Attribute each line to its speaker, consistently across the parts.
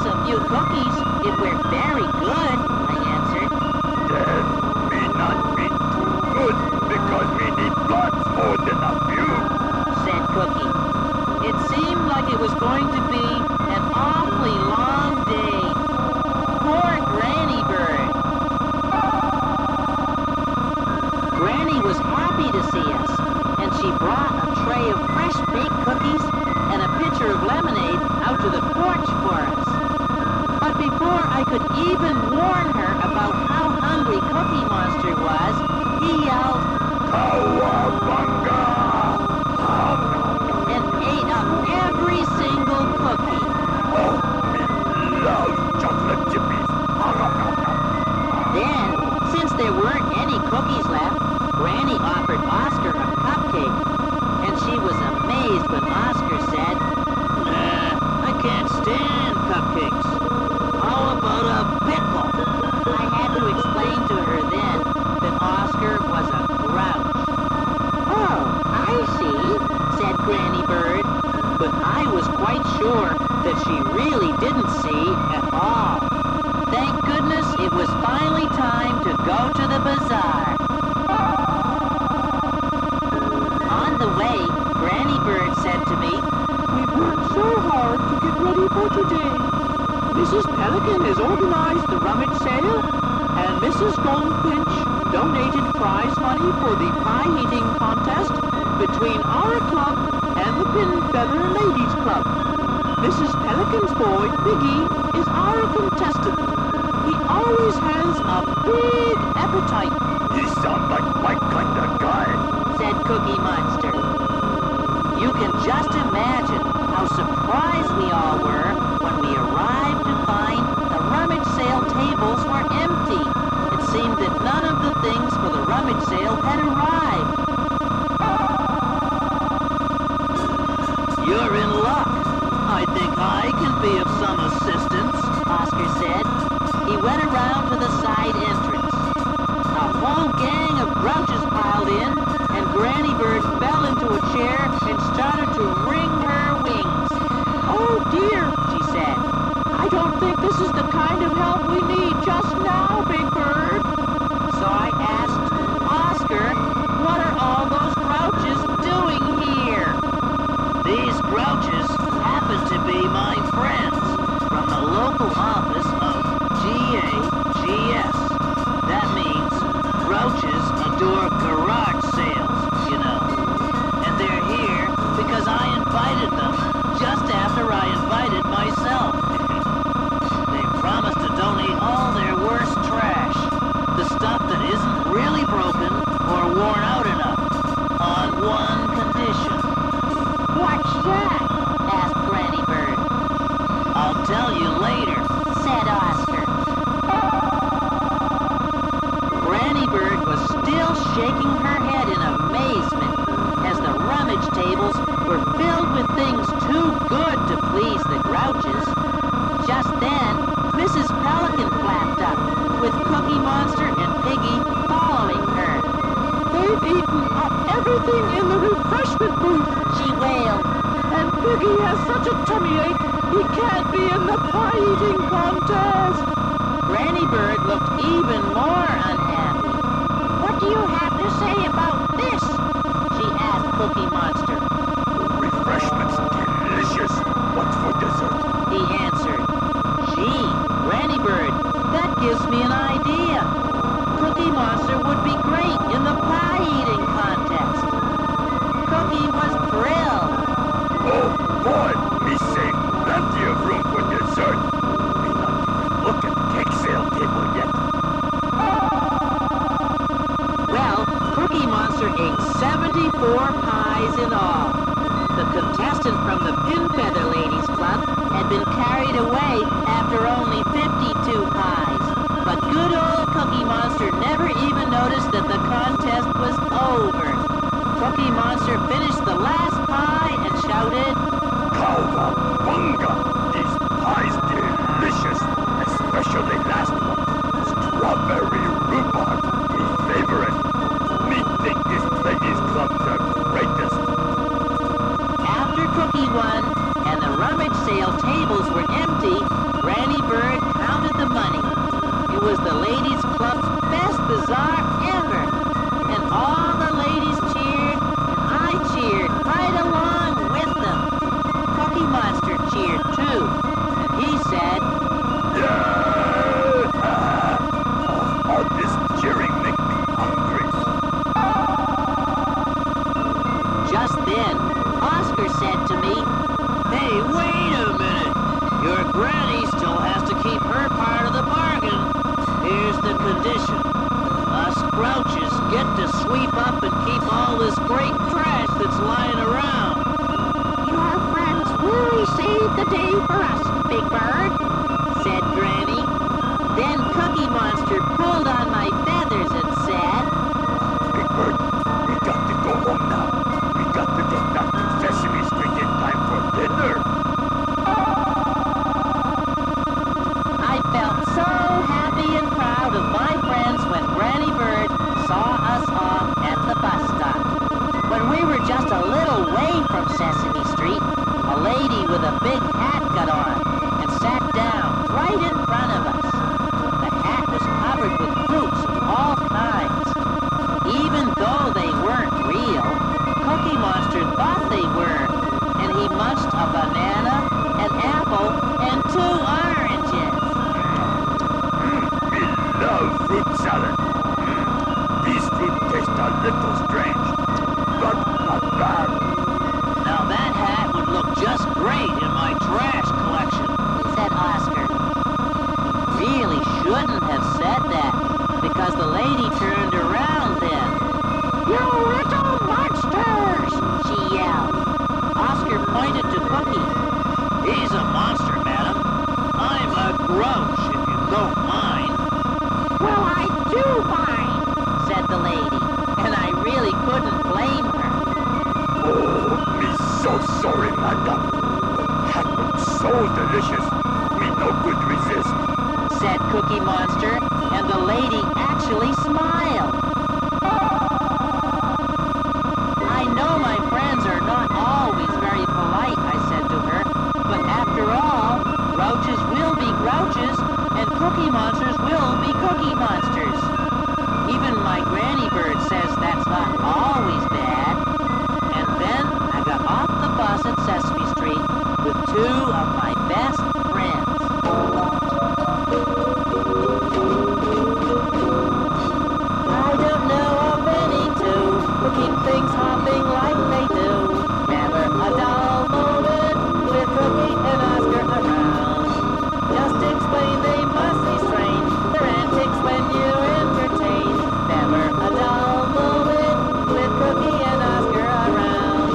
Speaker 1: us a few cookies if we're very good, I answered.
Speaker 2: Then me not be too good because me need lots more than a few,
Speaker 1: said Cookie. It seemed like it was going to be an awfully long day. Poor Granny Bird. Granny was happy to see us, and she brought a tray of fresh baked cookies and a pitcher of lemonade out to the porch for us. But before I could even warn her about how hungry Cookie Monster was, he yelled,
Speaker 2: Cowabunga!
Speaker 1: and ate up every single cookie.
Speaker 2: Oh, me love chocolate chippies.
Speaker 1: Then, since there weren't any cookies left, Granny offered Oscar a cupcake, and she was amazed when Oscar said, I can't stand cupcakes. How about a pickle? I had to explain to her then that Oscar was a grouch. Oh, I see, said Granny Bird, but I was quite sure that she really didn't see at all. Thank goodness it was finally time to go to the bazaar. On the way, Granny Bird said to me, "We've worked so hard to get ready for today. Mrs. Pelican has organized the rummage sale, and Mrs. Goldfinch donated prize money for the pie-eating contest between our club and the Pin Feather Ladies Club. Mrs. Pelican's boy, Piggy, is our contestant. He always has a big appetite,"
Speaker 2: He sound like my kind of guy.
Speaker 1: said Cookie Monster. You can just imagine how surprised we all were when we arrived to find the rummage sale tables were empty. It seemed that none of the things for the rummage sale had arrived. "You're in luck. I think I can be of some assistance," Oscar said. He went around to the side entrance. A whole gang of grouches piled in, and Granny Bird fell into a chair and started to wring her wings. "Oh dear," she said. "I don't think this is the kind of help we need just now, Big Bird." So I asked, "Oscar, what are all those grouches doing here?" "These grouches happen to be my friends from the local office of GAGS. That means Grouches Adore Garage Sales, you know. And they're here because I invited them just after I invited myself. They promised to donate all their worst trash, the stuff that isn't really broken or worn out enough, on one condition." "What's that?" asked Granny Bird. "I'll tell you later," said Oscar. Granny Bird was still shaking her head in amazement as the rummage tables were filled with things too good to please the grouches. Just then, Mrs. Pelican flapped up, with Cookie Monster and Piggy following her. "They've eaten up everything in the refreshment booth," she wailed. "And Piggy has such a tummy ache, he can't be in the pie-eating contest." Granny Bird looked even more unhappy. "What do you have to say about this?" she asked Cookie Monster.
Speaker 2: Refreshments delicious. What's for dessert?
Speaker 1: He answered, "Gee, Granny Bird, that gives me an idea. Cookie Monster would be great in the pie-eating contest." Cookie was thrilled.
Speaker 2: Oh boy, me save plenty of room for dessert. Me not even look at the cake sale table yet.
Speaker 1: Well, Cookie Monster ate 74 pies in all. The contestant from the Pin Feather Ladies Club had been carried away after only 52 pies. But good old Cookie Monster never even noticed that the contest was over. Cookie Monster finished the last pie and shouted,
Speaker 2: Cowabunga! These pies delicious, especially last one. Strawberry rhubarb, me favorite. Me think this ladies club the greatest.
Speaker 1: After Cookie won and the rummage sale tables were empty, bazaar ever. And all the ladies cheered, and I cheered right along with them. Cookie Monster cheered too, and he said,
Speaker 2: Yeah! All this cheering make me hungry.
Speaker 1: just then, Oscar said to me, "Hey, wait a minute. Your granny still has to keep her part of the bargain. Here's the condition. Us grouches get to sweep up and keep all this great trash that's lying around." "Your friends really saved the day for us, Big Bird," said Granny. Then Cookie Monster pulled on my feathers and said,
Speaker 2: Big Bird, we got to go home now. We got to get back to Sesame Street in time for dinner.
Speaker 1: I felt so happy and proud of my friends when Granny Bird saw us off at the bus stop. When we were just a little way from Sesame Street, a lady with a big hat got on and sat down right in front of us. The hat was covered with fruits of all kinds. Even though they weren't real, Cookie Monster thought they were, and he munched a banana, an apple, and 2 oranges.
Speaker 2: We love fruit salad. These fruit taste a little strange, but not bad.
Speaker 1: Now that hat would look just great in my trash collection, said Oscar. He really shouldn't have said that, because the lady turned around then. "You little monsters!" she yelled. Oscar pointed to Cookie. "He's a monster, madam. I'm a grouch, if you don't mind." "Well, I do mind," said the lady, and I really couldn't blame her.
Speaker 2: Oh, me so sorry, madam. That looks so delicious. We no could resist.
Speaker 1: Said Cookie Monster, and the lady actually smiled. "I know my friends are not always very polite," I said to her, "but after all, grouches will be grouches, and Cookie Monsters will be Cookie Monsters. Even my Granny Bird says that's not always bad." And then I got off the bus at Sesame Street with 2 of my best friends. I don't know of any two who keep things hopping like they do. Never a dull moment with Cookie and Oscar around. Just explain they must restrain their antics when you entertain. Never a dull moment with Cookie and Oscar around.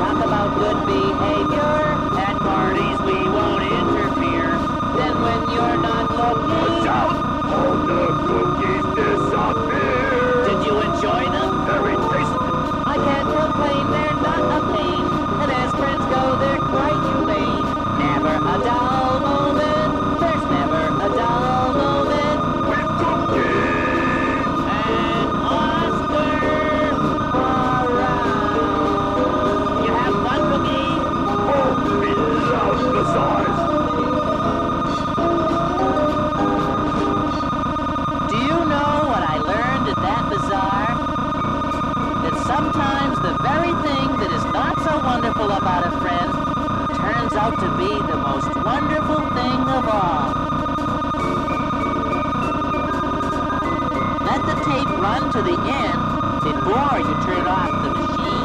Speaker 1: Talk about good behavior. At parties we won't interfere. Then when you're not looking,
Speaker 2: Watch out! All the cookies disappear.
Speaker 1: did you enjoy them?
Speaker 2: Very tasty.
Speaker 1: I can't complain, they're not a pain. And as friends go, they're quite humane. Never a dull moment, there's never a dull moment.
Speaker 2: With cookies.
Speaker 1: And Oscar around. You have fun, Cookie?
Speaker 2: Oh, we love bazaars.
Speaker 1: Do you know what I learned at that bazaar? That sometimes the very thing that is not so wonderful about a friend turns out to be the most wonderful thing of all. Let the tape run to the end before you turn off the machine.